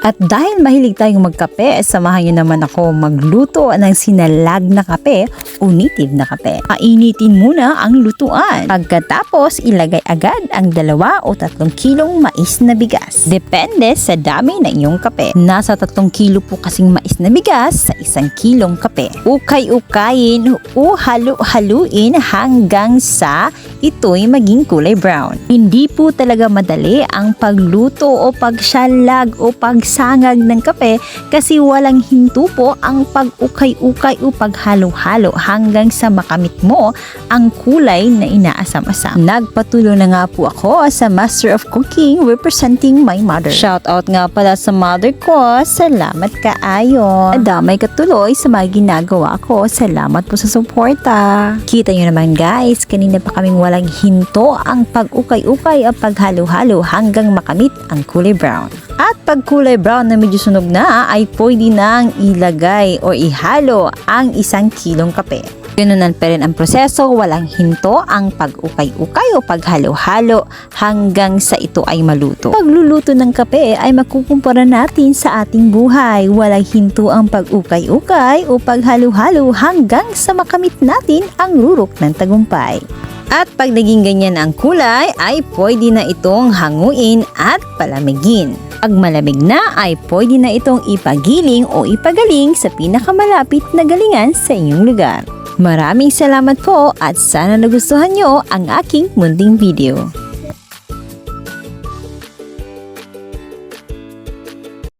At dahil mahilig tayong magkape, samahan niyo naman ako magluto ng sinalag na kape o native na kape. Painitin muna ang lutuan. Pagkatapos, ilagay agad ang 2 o 3 kilong mais na bigas. Depende sa dami ng iyong kape. Nasa 3 kilo po kasing mais na bigas sa 1 kilong kape. Ukay-ukayin o halu-haluin hanggang sa ito'y maging kulay brown. Hindi po talaga madali ang pagluto o pagsalag o pagsangag ng kape kasi walang hinto po ang pag-ukay-ukay o paghalo-halo hanggang sa makamit mo ang kulay na inaasam-asam. Nagpatuloy na nga po ako sa Master of Cooking representing my mother. Shout out nga pala sa mother ko. Salamat kaayo. Damay katuloy sa mga ginagawa ko. Salamat po sa suporta. Kita nyo naman guys, kanina pa kaming walang hinto ang pag-ukay-ukay o paghalo-halo hanggang makamit ang kulay brown. At pag kulay brown na medyo sunog na ay pwede nang ilagay o ihalo ang 1 kilong kape. Ganunan pa rin ang proseso, walang hinto ang pag-ukay-ukay o paghalo-halo hanggang sa ito ay maluto. Pagluluto ng kape ay makukumpara natin sa ating buhay. Walang hinto ang pag-ukay-ukay o paghalo-halo hanggang sa makamit natin ang rurok ng tagumpay. At pag naging ganyan ang kulay, ay pwede na itong hanguin at palamigin. Pag malamig na, ay pwede na itong ipagiling o ipagaling sa pinakamalapit na galingan sa inyong lugar. Maraming salamat po at sana nagustuhan nyo ang aking munting video.